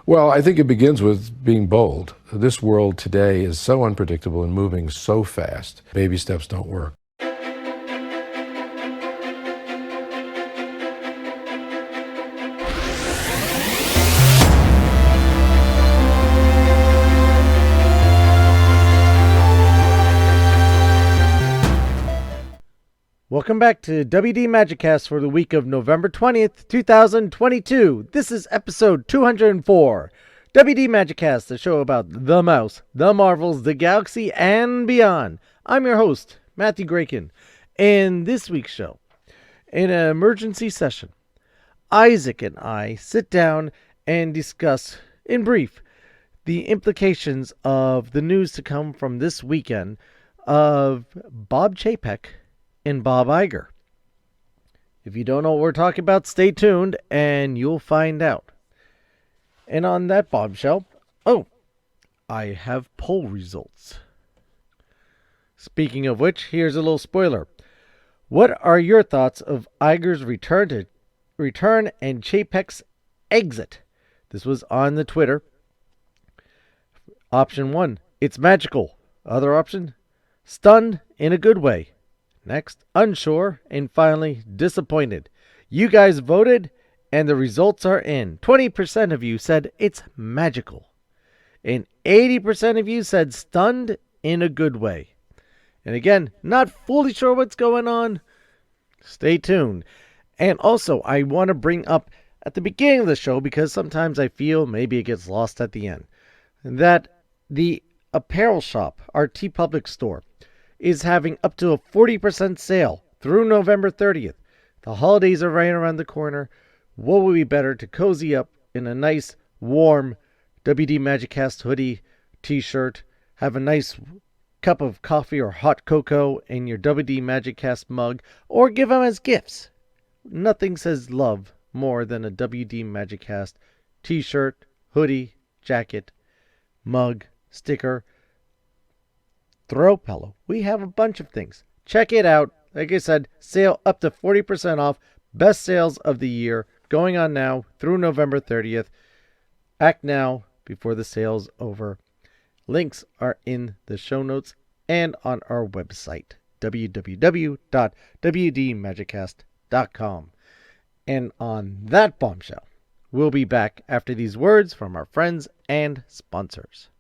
Well, I think it begins with being bold. This world today is so unpredictable and moving so fast. Baby steps don't work. Welcome back to WD Magiccast for the week of November 20th, 2022. This is episode 204. WD Magiccast, the show about the mouse, the Marvels, the galaxy, and beyond. I'm your host, Matthew Gracontalks. In this week's show, in an emergency session, Isaac and I sit down and discuss, in brief, the implications of the news to come from this weekend of Bob Chapek and Bob Iger. If you don't know what we're talking about, stay tuned and you'll find out. And on that bombshell, I have poll results. Speaking of which, here's a little spoiler. What are your thoughts of Iger's return and Chapek's exit? This was on the Twitter. Option 1, it's magical. Other option, stunned in a good way. Next, unsure, and finally, disappointed. You guys voted, and the results are in. 20% of you said it's magical, and 80% of you said stunned in a good way. And again, not fully sure what's going on. Stay tuned. And also, I want to bring up at the beginning of the show, because sometimes I feel maybe it gets lost at the end, that the apparel shop, our TeePublic store, is having up to a 40% sale through November 30th. The holidays are right around the corner. What would be better to cozy up in a nice, warm WD Magiccast hoodie, t-shirt, have a nice cup of coffee or hot cocoa in your WD Magiccast mug, or give them as gifts. Nothing says love more than a WD Magiccast t-shirt, hoodie, jacket, mug, sticker, throw pillow. We have a bunch of things. Check it out. Like I said, sale up to 40% off. Best sales of the year going on now through November 30th. Act now before the sale's over. Links are in the show notes and on our website, www.wdmagiccast.com. And on that bombshell, we'll be back after these words from our friends and sponsors.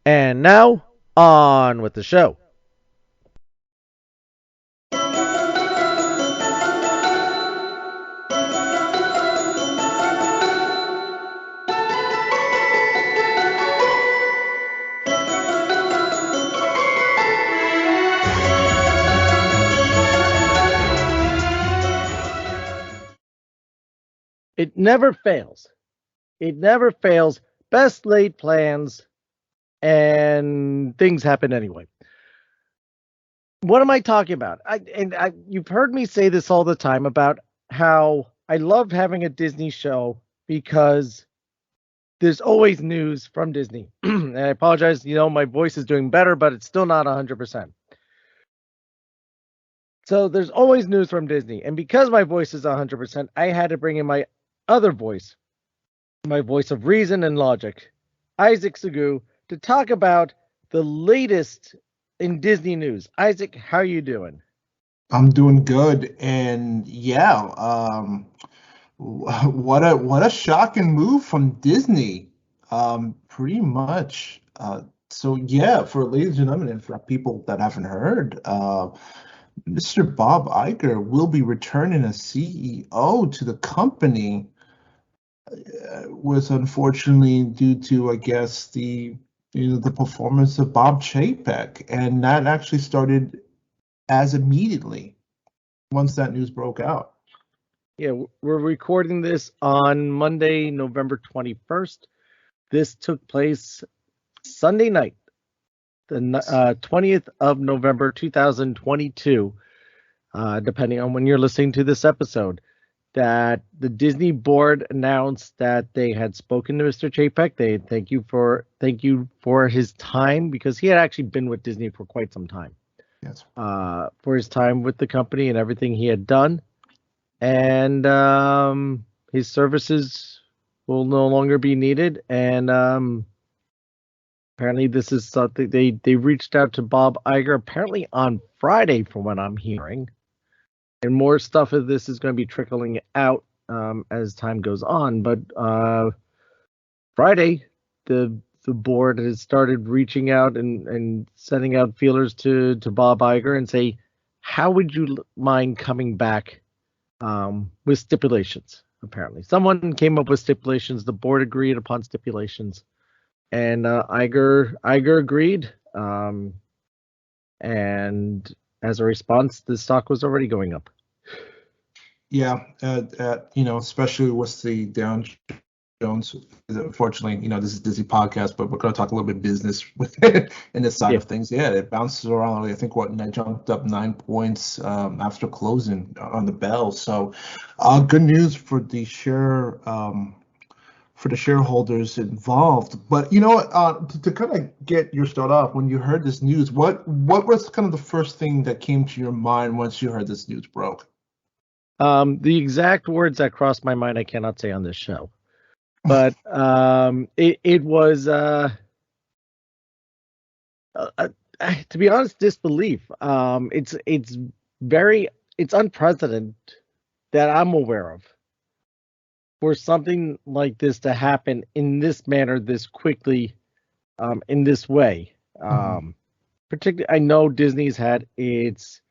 And now, on with the show. It never fails. It never fails. Best laid plans, and things happen anyway. What am I talking about? You've heard me say this all the time about how I love having a Disney show because there's always news from Disney. And I apologize, my voice is doing better, but it's still not 100%. So there's always news from Disney. And because my voice is 100%, I had to bring in my other voice, my voice of reason and logic, Isaac Segoo, to talk about the latest in Disney news. Isaac, how are you doing? I'm doing good, and what a shocking move from Disney. Pretty much. So yeah, for ladies and gentlemen, and for people that haven't heard, Mr. Bob Iger will be returning as CEO to the company. Was unfortunately due to, I guess, the performance of Bob Chapek, and that actually started as immediately once that news broke out. Yeah, we're recording this on Monday, November 21st. This took place Sunday night, the 20th of November, 2022, depending on when you're listening to this episode, that the Disney board announced that they had spoken to Mr. Chapek. They thank you for his time, because he had actually been with Disney for quite some time. Yes. For his time with the company and everything he had done. And his services will no longer be needed. And apparently this is something they reached out to Bob Iger apparently on Friday, from what I'm hearing. And more stuff of this is going to be trickling out as time goes on. But Friday, the board has started reaching out and sending out feelers to Bob Iger and say, how would you mind coming back with stipulations? Apparently, someone came up with stipulations. The board agreed upon stipulations, and Iger agreed. And as a response, the stock was already going up. Yeah, especially with the Dow Jones. Unfortunately, this is a Disney podcast, but we're going to talk a little bit business with it in this side of things. Yeah, it bounces around. I think it jumped up 9 points after closing on the bell. So, good news for the shareholders involved. But to kind of get your start off, when you heard this news, what was kind of the first thing that came to your mind once you heard this news broke? The exact words that crossed my mind I cannot say on this show, but it was to be honest, disbelief. It's unprecedented that I'm aware of for something like this to happen in this manner, this quickly, in this way. Particularly, I know Disney's had its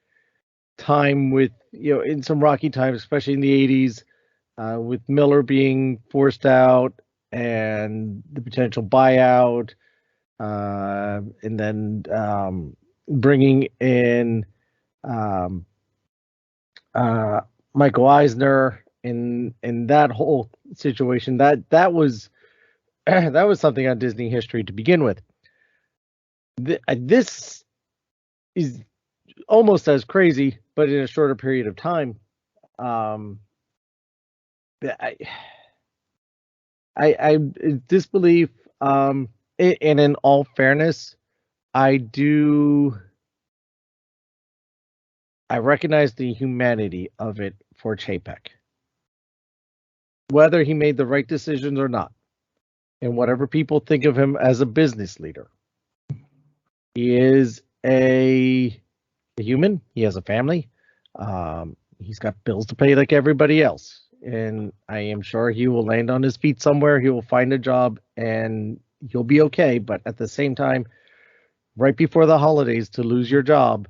time with, in some rocky times, especially in the 80s, with Miller being forced out and the potential buyout, and then bringing in Michael Eisner in that whole situation. That was that was something on Disney history to begin with. This is almost as crazy, but in a shorter period of time. I disbelief. And in all fairness, I recognize the humanity of it for Chapek. Whether he made the right decisions or not, and whatever people think of him as a business leader, he is a human. He has a family. He's got bills to pay like everybody else. And I am sure he will land on his feet somewhere. He will find a job and he'll be okay. But at the same time, right before the holidays, to lose your job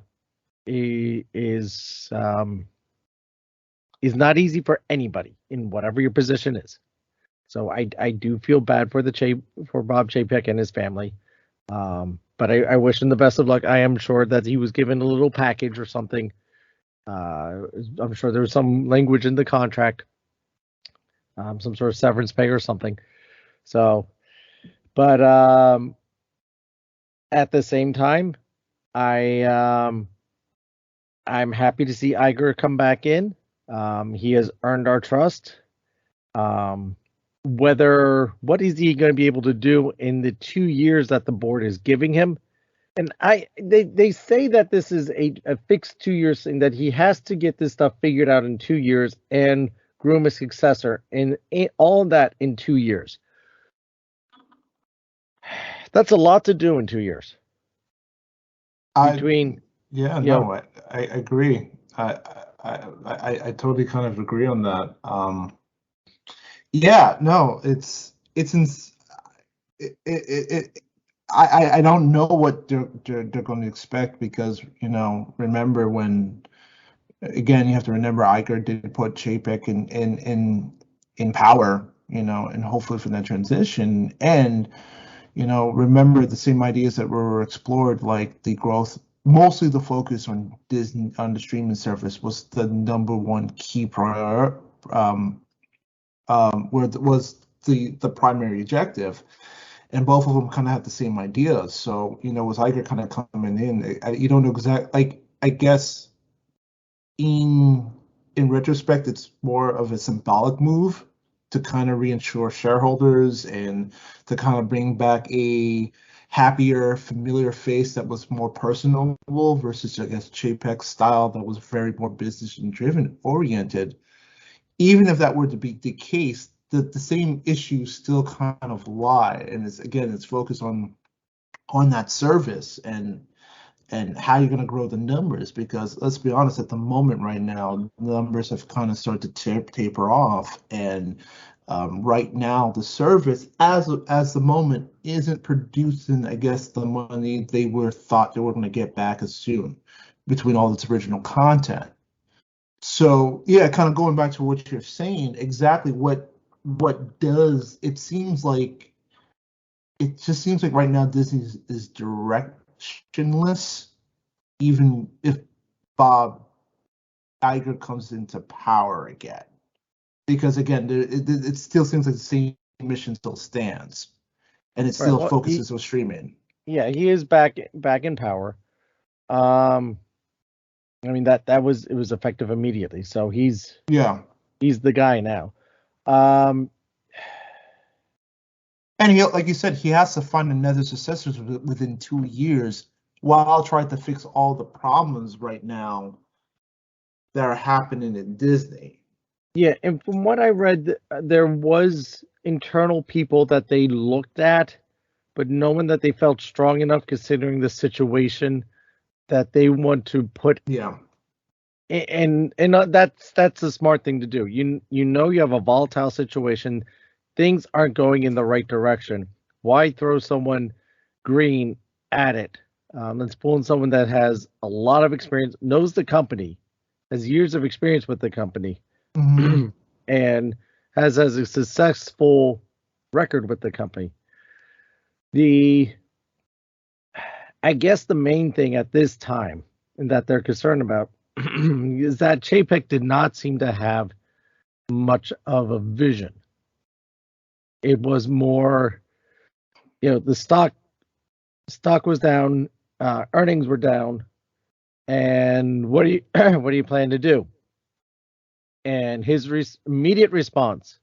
is not easy for anybody in whatever your position is. So I do feel bad for Bob Chapek and his family. But I wish him the best of luck. I am sure that he was given a little package or something. I'm sure there was some language in the contract, some sort of severance pay or something. So, but at the same time, I'm happy to see Iger come back in. He has earned our trust. What is he going to be able to do in the 2 years that the board is giving him? And they say that this is a fixed 2 years thing, that he has to get this stuff figured out in 2 years and groom a successor, and all of that in 2 years. That's a lot to do in 2 years. I agree. I totally kind of agree on that. I don't know what they're going to expect, because remember when, again, you have to remember Iger did put Chapek in power, and hopefully for that transition, and remember the same ideas that were explored, like the growth. Mostly the focus on Disney, on the streaming service, was the number one key priority. Was the primary objective, and both of them kind of have the same ideas. So with Iger kind of coming in, you don't know exactly. I guess in retrospect, it's more of a symbolic move to kind of reinsure shareholders and to kind of bring back a happier, familiar face that was more personable versus, I guess, Chapek's style that was very more business and driven oriented. Even if that were to be the case, the same issues still kind of lie, and it's focused on that service and how you're going to grow the numbers, because let's be honest, at the moment right now, the numbers have kind of started to taper off, and right now the service as the moment isn't producing, I guess, the money they thought they were going to get back as soon between all its original content. So yeah, kind of going back to what you're saying, exactly what does it seems like? It just seems like right now Disney is directionless, even if Bob Iger comes into power again, because again, it still seems like the same mission still stands, and it still focuses on streaming. Yeah, he is back in power. I mean it was effective immediately, so he's the guy now. And he, like you said, he has to find another successor within 2 years, while trying to fix all the problems right now that are happening in Disney. Yeah, and from what I read, there was internal people that they looked at, but no one that they felt strong enough, considering the situation, that they want to put. Yeah. And that's the smart thing to do. You have a volatile situation, things aren't going in the right direction. Why throw someone green at it? Let's pull in someone that has a lot of experience, knows the company, has years of experience with the company, and has a successful record with the company. I guess the main thing at this time that they're concerned about is that Chapek did not seem to have much of a vision. It was more, the stock was down, earnings were down, and what do you plan to do? And his immediate response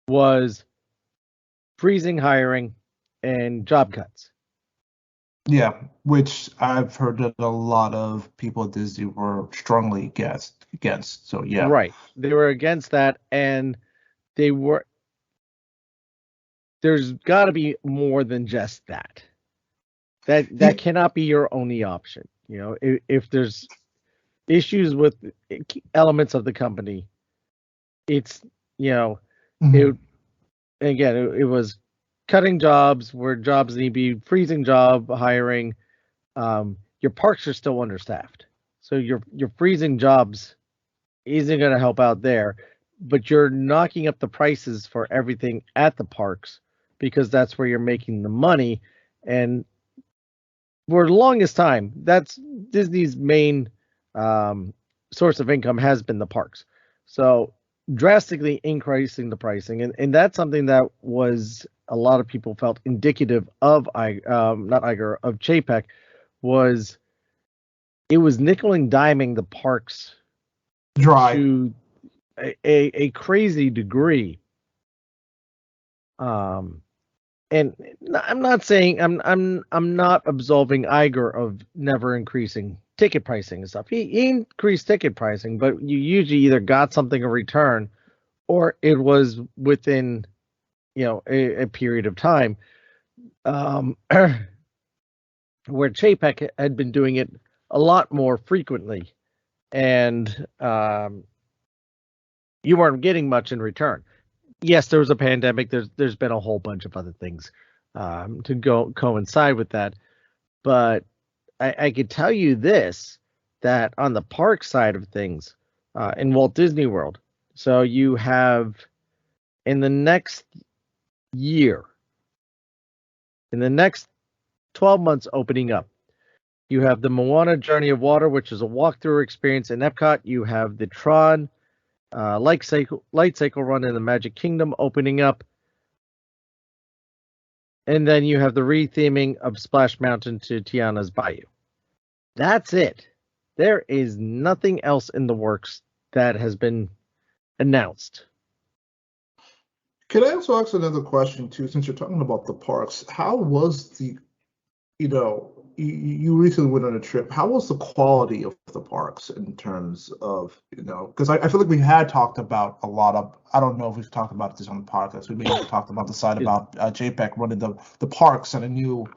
was freezing hiring and job cuts. Yeah, which I've heard that a lot of people at Disney were strongly against. So yeah, right, they were against that, and there's got to be more than just that. That cannot be your only option. If there's issues with elements of the company, it's it was cutting jobs where jobs need to be, freezing job hiring. Your parks are still understaffed, so your freezing jobs isn't going to help out there, but you're knocking up the prices for everything at the parks because that's where you're making the money. And for the longest time, that's Disney's main source of income has been the parks. So drastically increasing the pricing, and that's something that was a lot of people felt indicative of of Chapek, was it was nickel and diming the parks dry to a crazy degree. And I'm not saying I'm not absolving Iger of never increasing ticket pricing and stuff. He increased ticket pricing, but you usually either got something in return, or it was within a period of time. Where Chapek had been doing it a lot more frequently, and you weren't getting much in return. Yes, there was a pandemic. There's been a whole bunch of other things to coincide with that, but I could tell you this, that on the park side of things, in Walt Disney World, so you have in the next 12 months opening up, you have the Moana Journey of Water, which is a walkthrough experience in Epcot. You have the Tron Light cycle run in the Magic Kingdom opening up. And then you have the retheming of Splash Mountain to Tiana's Bayou. That's it. There is nothing else in the works that has been announced. Could I also ask another question too, since you're talking about the parks? How was you recently went on a trip. How was the quality of the parks in terms of, because I feel like we had talked about a lot of, I don't know if we've talked about this on the podcast. We may have talked about the side about Chapek running the parks, and I knew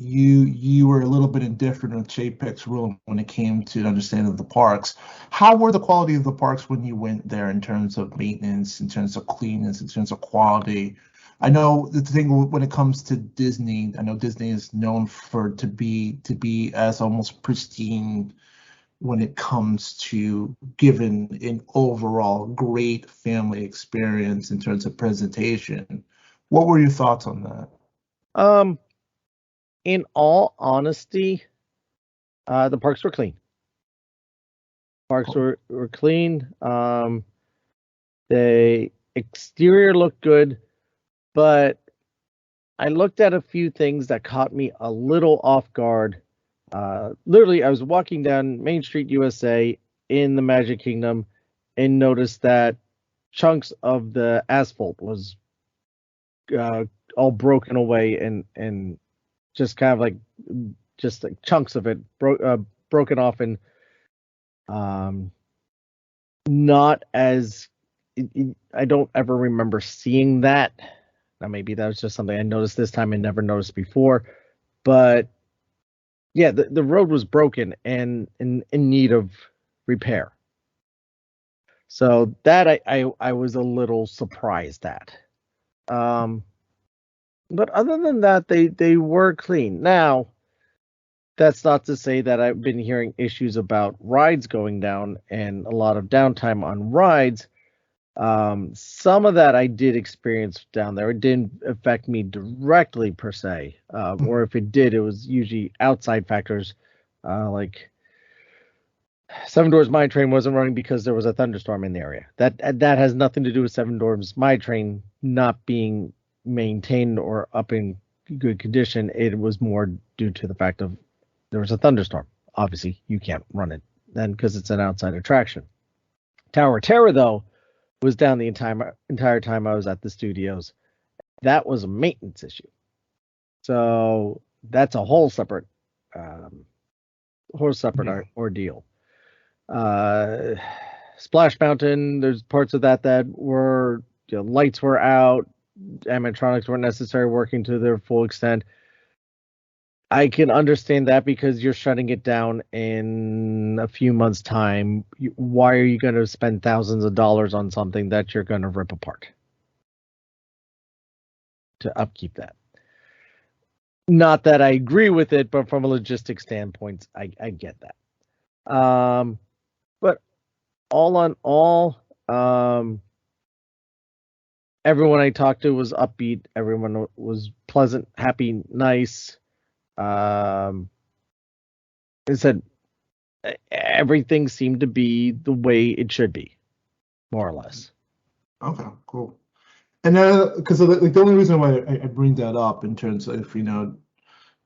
you were a little bit indifferent with Chapek's rule when it came to understanding the parks. How were the quality of the parks when you went there in terms of maintenance, in terms of cleanness, in terms of quality? I know the thing when it comes to Disney, I know Disney is known to be as almost pristine when it comes to giving an overall great family experience in terms of presentation. What were your thoughts on that? In all honesty, the parks were clean. Parks were clean. The exterior looked good, but I looked at a few things that caught me a little off guard. Literally, I was walking down Main Street, USA in the Magic Kingdom and noticed that chunks of the asphalt was all broken away and just kind of like chunks of it broken off, and not as I don't ever remember seeing that. Now maybe that was just something I noticed this time and never noticed before, but yeah, the road was broken and in need of repair. So that I was a little surprised at. But other than that, they were clean. Now, that's not to say that I've been hearing issues about rides going down and a lot of downtime on rides. Some of that I did experience down there. It didn't affect me directly per se, or if it did, it was usually outside factors, like Seven Dwarfs Mine Train wasn't running because there was a thunderstorm in the area. That has nothing to do with Seven Dwarfs Mine Train not being maintained or up in good condition. It was more due to the fact of there was a thunderstorm. Obviously, you can't run it then because it's an outside attraction. Tower of Terror, though, was down the entire time I was at the studios. That was a maintenance issue. So that's a whole separate ordeal. Splash Mountain, there's parts of that were, lights were out, animatronics weren't necessarily working to their full extent. I can understand that because you're shutting it down in a few months' time. Why are you going to spend thousands of dollars on something that you're going to rip apart to upkeep that? Not that I agree with it, but from a logistic standpoint, I get that. But all in all, everyone I talked to was upbeat. Everyone was pleasant, happy, nice. It said everything seemed to be the way it should be, more or less. Okay, cool. And because the only reason why I bring that up in terms of,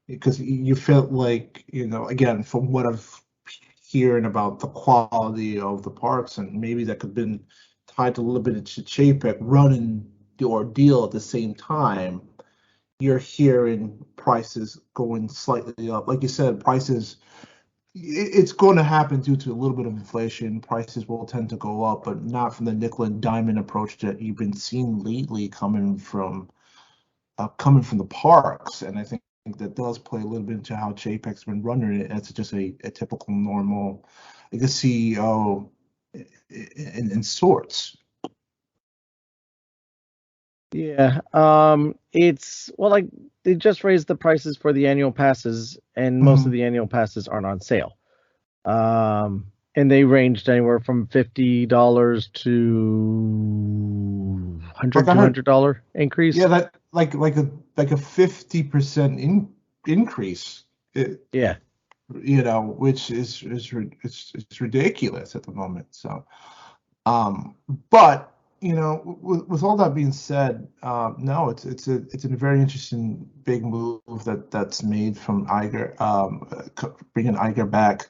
because you felt like, again, from what I've hearing about the quality of the parks, and maybe that could have been tied a little bit to Chapek running the ordeal at the same time, you're hearing prices going slightly up. Like you said, prices, it's going to happen due to a little bit of inflation. Prices will tend to go up, but not from the nickel and diamond approach that you've been seeing lately coming from the parks. And I think that does play a little bit into how Chapek's been running it as just a typical normal, I guess, CEO in sorts. Yeah, like they just raised the prices for the annual passes, and most of the annual passes aren't on sale. And they ranged anywhere from $50 to $100 increase. Yeah, that like a 50% increase. Yeah. which it's ridiculous at the moment. So, but with all that being said, no, it's a very interesting big move that's made from Iger, bringing Iger back.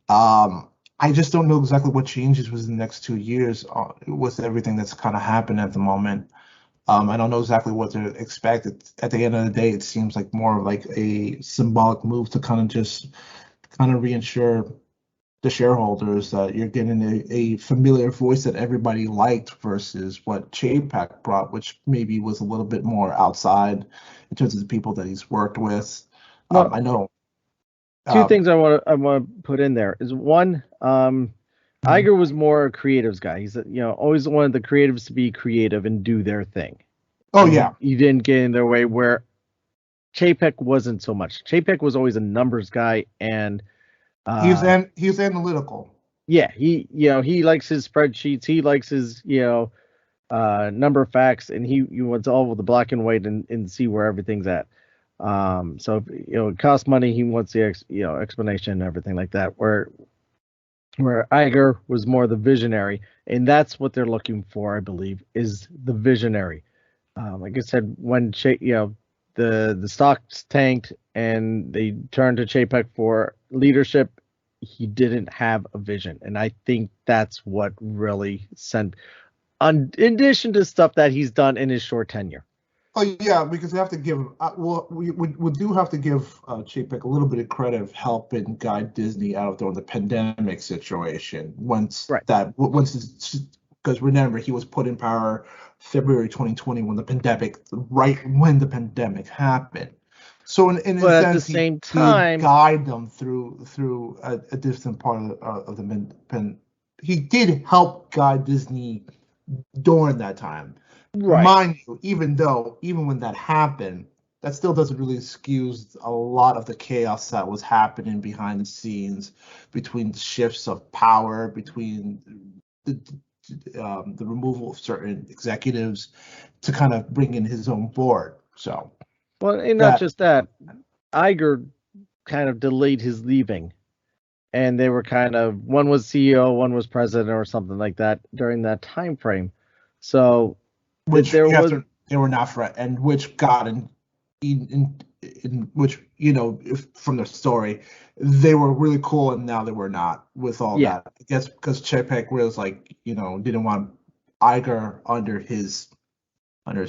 I just don't know exactly what changes within the next 2 years with everything that's kind of happened at the moment. I don't know exactly what to expect. At the end of the day, it seems like more of like a symbolic move to kind of reinsure the shareholders that you're getting a familiar voice that everybody liked versus what Chapek brought, which maybe was a little bit more outside in terms of the people that he's worked with. Well, I know. Two things I want to put in there is one, Iger was more a creatives guy. He's always wanted the creatives to be creative and do their thing. Oh yeah, he didn't get in their way. Where Chapek wasn't so much. Chapek was always a numbers guy, and he was analytical. Yeah, he likes his spreadsheets. He likes his number of facts, and he wants all of the black and white and see where everything's at. So it costs money. He wants the explanation and everything like that. Where Iger was more the visionary, and that's what they're looking for, I believe, is the visionary. Like I said, when the stocks tanked and they turned to Chapek for leadership, he didn't have a vision, and I think that's what really sent. In addition to stuff that he's done in his short tenure. Oh yeah, because we have to give. We do have to give Chapek a little bit of credit of helping guide Disney out during the pandemic situation. Because remember, he was put in power February 2020 when the pandemic happened. So in a sense, at the same time, he guide them through a different part of the he did help guide Disney during that time. Right. Mind you, even when that happened, that still doesn't really excuse a lot of the chaos that was happening behind the scenes between the shifts of power, between the removal of certain executives to kind of bring in his own board. So, well, and not just that, Iger kind of delayed his leaving, and they were one was CEO, one was president, or something like that during that time frame. So. Which they were not for, and which got in which from the story, they were really cool, and now they were not with all that. I guess because Chapek was didn't want Iger under his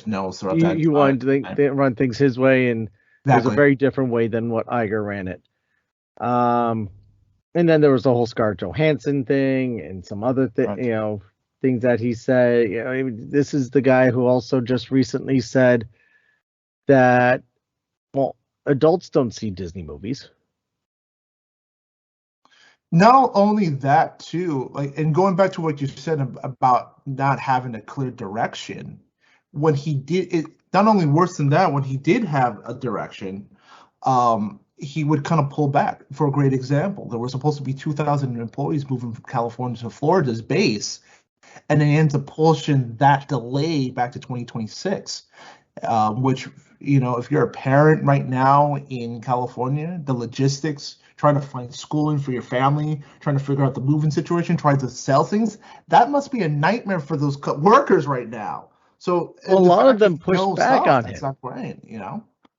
nose. You wanted to run things his way, and it was a very different way than what Iger ran it. And then there was the whole Scarlett Johansson thing and some other things that he said. This is the guy who also just recently said that, well, adults don't see Disney movies. Not only that, too, and going back to what you said about not having a clear direction, when he did it, not only worse than that, when he did have a direction, he would kind of pull back. For a great example, there were supposed to be 2,000 employees moving from California to Florida's base, and they ends up pushing that delay back to 2026, which, if you're a parent right now in California, the logistics, trying to find schooling for your family, trying to figure out the moving situation, trying to sell things, that must be a nightmare for those workers right now. So a lot of them pushed back on him. That's not right,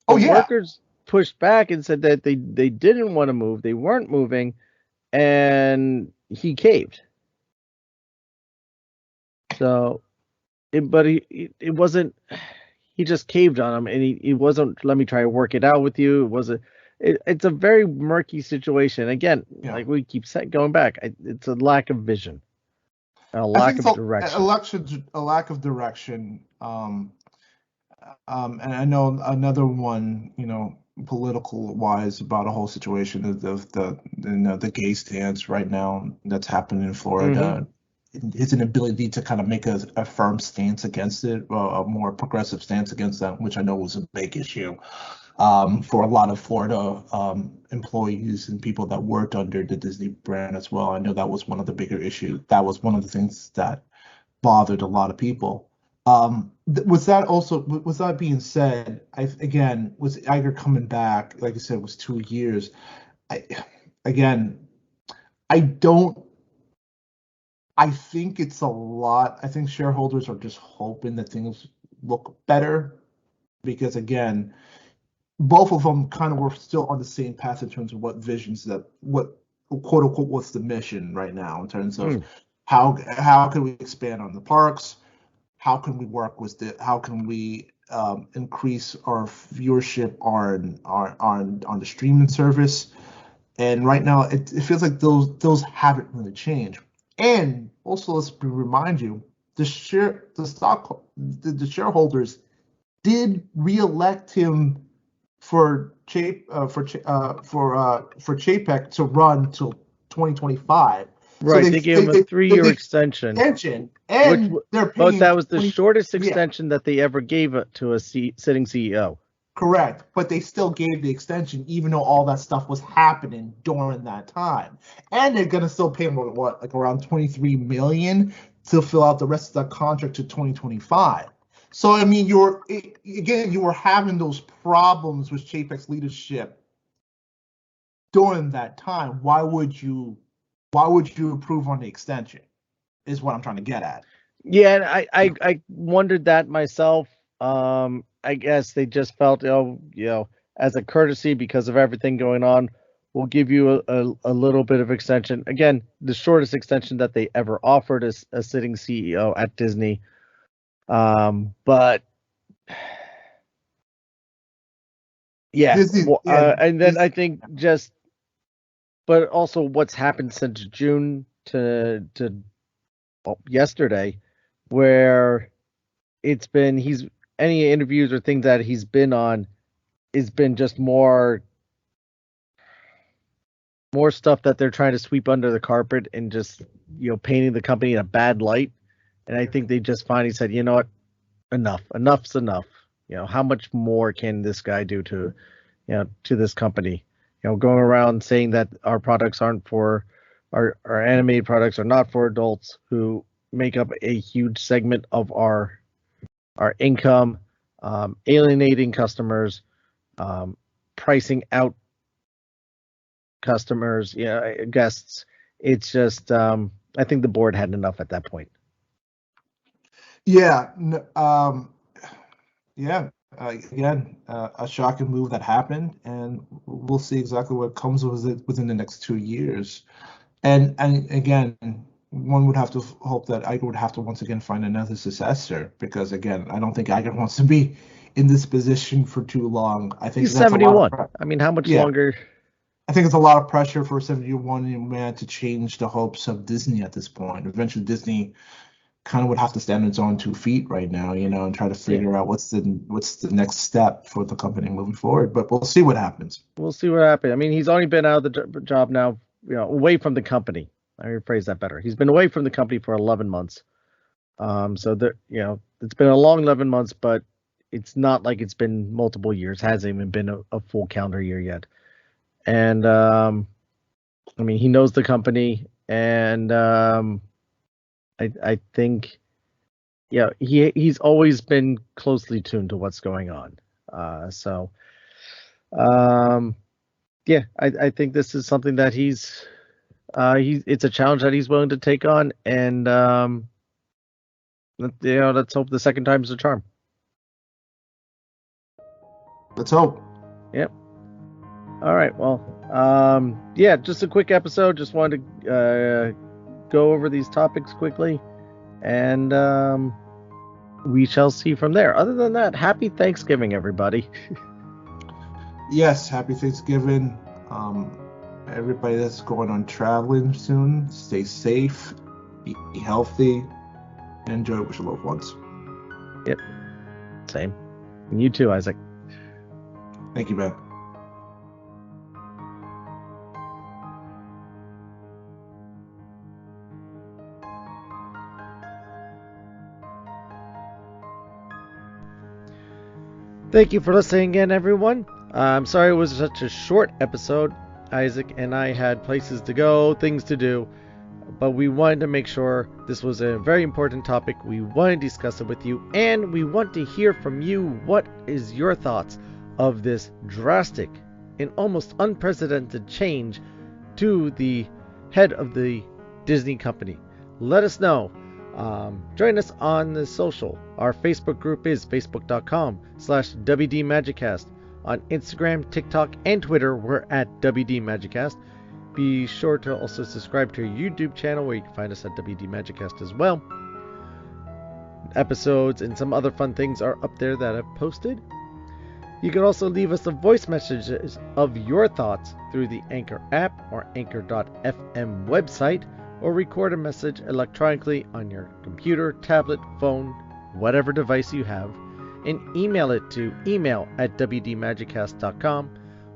Workers pushed back and said that they didn't want to move, they weren't moving, and he caved. So, it wasn't. He just caved on him, and he wasn't. Let me try to work it out with you. It wasn't. It's a very murky situation. Again, like we keep going back, it's a lack of vision, a lack of direction. A lack of direction. And I know another one, political wise about a whole situation of the gay stance right now that's happening in Florida. Mm-hmm. His inability to kind of make a firm stance against it, a more progressive stance against that, which I know was a big issue for a lot of Florida employees and people that worked under the Disney brand as well. I know that was one of the bigger issues. That was one of the things that bothered a lot of people. With that being said, with Iger coming back, like I said, it was 2 years. again, I don't. I think it's a lot. I think shareholders are just hoping that things look better because, again, both of them kind of were still on the same path in terms of what visions that what quote unquote what's the mission right now in terms of how can we expand on the parks, how can we work with how can we increase our viewership on the streaming service. And right now it feels like those haven't really changed. And also let's remind you the shareholders did re-elect him for Chapek to run till 2025. Right, So they gave him a 3-year extension, and they're paying but that was the 20 shortest yeah, extension that they ever gave it to a sitting CEO. correct. But they still gave the extension, even though all that stuff was happening during that time. And they're gonna still pay him what, like around 23 million to fill out the rest of that contract to 2025. So I mean, you were having those problems with Chapek's leadership during that time. Why would you approve on the extension? Is what I'm trying to get at. Yeah, and I wondered that myself. I guess they just felt, as a courtesy because of everything going on, we'll give you a little bit of extension. Again, the shortest extension that they ever offered as a sitting CEO at Disney. But yeah, Disney, and then I think but also what's happened since June to yesterday, where any interviews or things that he's been on has been just more stuff that they're trying to sweep under the carpet and just painting the company in a bad light. And I think they just finally said, you know what, enough's enough. How much more can this guy do to this company? Going around saying that our products aren't for our animated products are not for adults who make up a huge segment of our income, alienating customers, pricing out customers, guests. It's just, I think the board had enough at that point. Yeah, again, a shocking move that happened, and we'll see exactly what comes with it within the next 2 years. And again, one would have to hope that Iger would have to once again find another successor, because again, I don't think Iger wants to be in this position for too long. I think he's 71. I mean, how much longer? I think it's a lot of pressure for a 71 man to change the hopes of Disney at this point. Eventually, Disney kind of would have to stand on its own 2 feet right now, and try to figure out what's the next step for the company moving forward. But we'll see what happens. We'll see what happens. I mean, he's only been out of the job now, away from the company. I rephrase that better. He's been away from the company for 11 months. So it's been a long 11 months, but it's not like it's been multiple years. Hasn't even been a full calendar year yet. And I mean, he knows the company, and I think, he's always been closely tuned to what's going on. I think this is something that it's a challenge that he's willing to take on, and let's hope the second time's the charm. Let's hope. Yep. All right. Well, just a quick episode. Just wanted to go over these topics quickly, and we shall see from there. Other than that, happy Thanksgiving, everybody. Yes, happy Thanksgiving. Everybody that's going on traveling soon, stay safe, be healthy, and enjoy it with your loved ones. Yep. Same. And you too, Isaac. Thank you, Ben. Thank you for listening again, everyone. I'm sorry it was such a short episode. Isaac and I had places to go, things to do, but we wanted to make sure this was a very important topic. We want to discuss it with you, and we want to hear from you. What is your thoughts of this drastic and almost unprecedented change to the head of the Disney company. Let us know. Join us on the social. Our Facebook group is facebook.com/WDMagicast. On Instagram, TikTok, and Twitter, we're at WDMagicast. Be sure to also subscribe to our YouTube channel where you can find us at WDMagicast as well. Episodes and some other fun things are up there that I've posted. You can also leave us a voice messages of your thoughts through the Anchor app or Anchor.fm website, or record a message electronically on your computer, tablet, phone, whatever device you have, and email it to email@wdmagicast.com.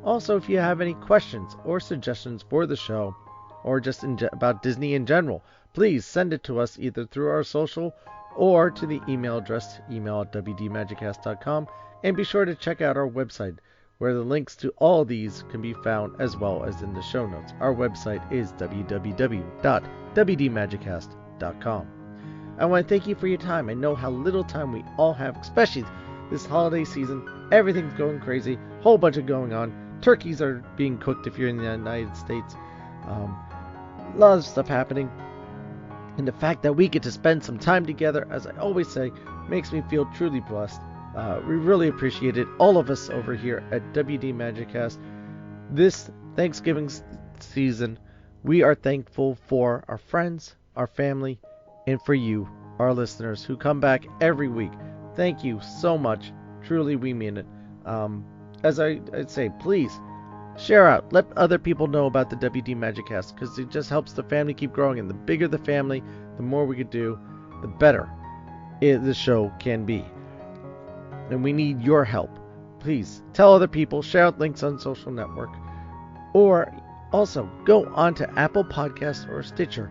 Also, if you have any questions or suggestions for the show, or just about Disney in general, please send it to us either through our social or to the email address email@wdmagicast.com. And be sure to check out our website, where the links to all these can be found as well as in the show notes. Our website is www.wdmagicast.com. I want to thank you for your time. I know how little time we all have, especially this holiday season. Everything's going crazy, whole bunch of going on. Turkeys are being cooked if you're in the United States. A lot of stuff happening. And the fact that we get to spend some time together, as I always say, makes me feel truly blessed. We really appreciate it, all of us over here at WD Magicast. This Thanksgiving season, we are thankful for our friends, our family, and for you, our listeners, who come back every week. Thank you so much. Truly, we mean it. As I'd say, please share out. Let other people know about the WD Magicast, because it just helps the family keep growing. And the bigger the family, the more we could do, the better the show can be. And we need your help. Please tell other people, share out links on social network, or also go on to Apple Podcasts or Stitcher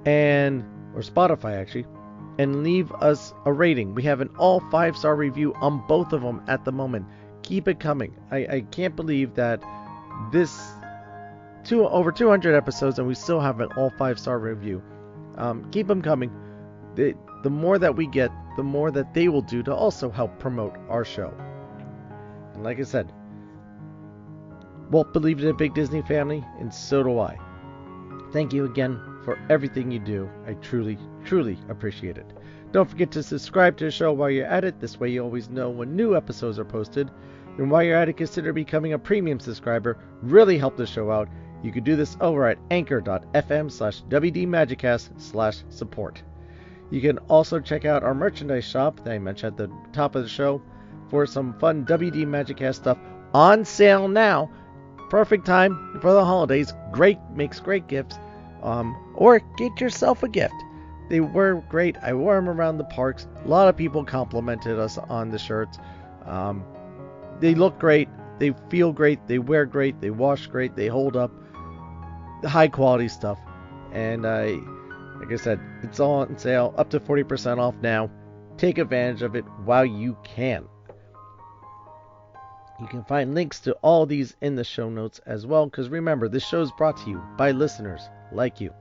or Spotify actually, and leave us a rating. We have an all 5-star review on both of them at the moment. Keep it coming. I can't believe that this over 200 episodes and we still have an all 5-star review. Keep them coming. The more that we get, the more that they will do to also help promote our show. And like I said, Walt believed in a big Disney family, and so do I. Thank you again for everything you do. I truly, truly appreciate it. Don't forget to subscribe to the show while you're at it. This way you always know when new episodes are posted. And while you're at it, consider becoming a premium subscriber. Really help the show out. You can do this over at anchor.fm/WDMagicast/support. You can also check out our merchandise shop that I mentioned at the top of the show for some fun WD Magicast stuff on sale now. Perfect time for the holidays. Makes great gifts. Or get yourself a gift. They were great. I wore them around the parks. A lot of people complimented us on the shirts. They look great. They feel great. They wear great. They wash great. They hold up. High quality stuff. And like I said, it's all on sale, up to 40% off now. Take advantage of it while you can. You can find links to all these in the show notes as well, because remember, this show is brought to you by listeners like you.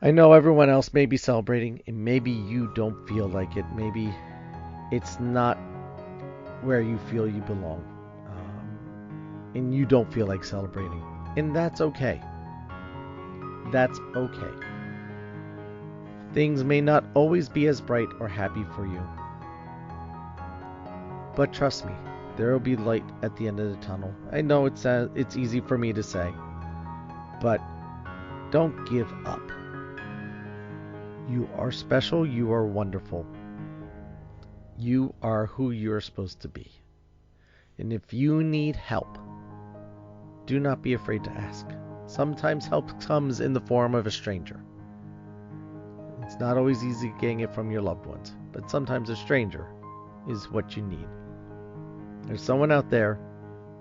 I know everyone else may be celebrating, and maybe you don't feel like it. Maybe it's not where you feel you belong, and you don't feel like celebrating, and that's okay. That's okay. Things may not always be as bright or happy for you. But trust me, there will be light at the end of the tunnel. I know it's easy for me to say, but don't give up. You are special. You are wonderful. You are who you're supposed to be. And if you need help, do not be afraid to ask. Sometimes help comes in the form of a stranger. It's not always easy getting it from your loved ones, but sometimes a stranger is what you need. There's someone out there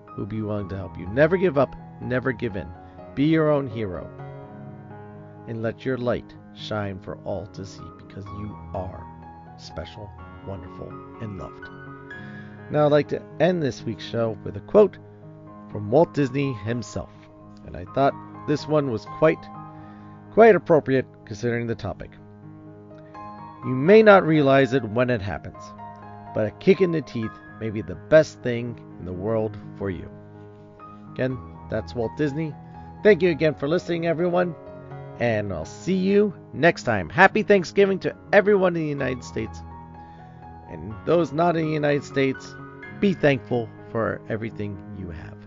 who'll be willing to help you. Never give up, never give in. Be your own hero, and let your light shine for all to see, because you are special, wonderful, and loved. Now I'd like to end this week's show with a quote from Walt Disney himself. And I thought this one was quite appropriate considering the topic. You may not realize it when it happens, but a kick in the teeth may be the best thing in the world for you. Again, That's Walt Disney. Thank you again for listening, everyone. And I'll see you next time. Happy Thanksgiving to everyone in the United States. And those not in the United States, be thankful for everything you have.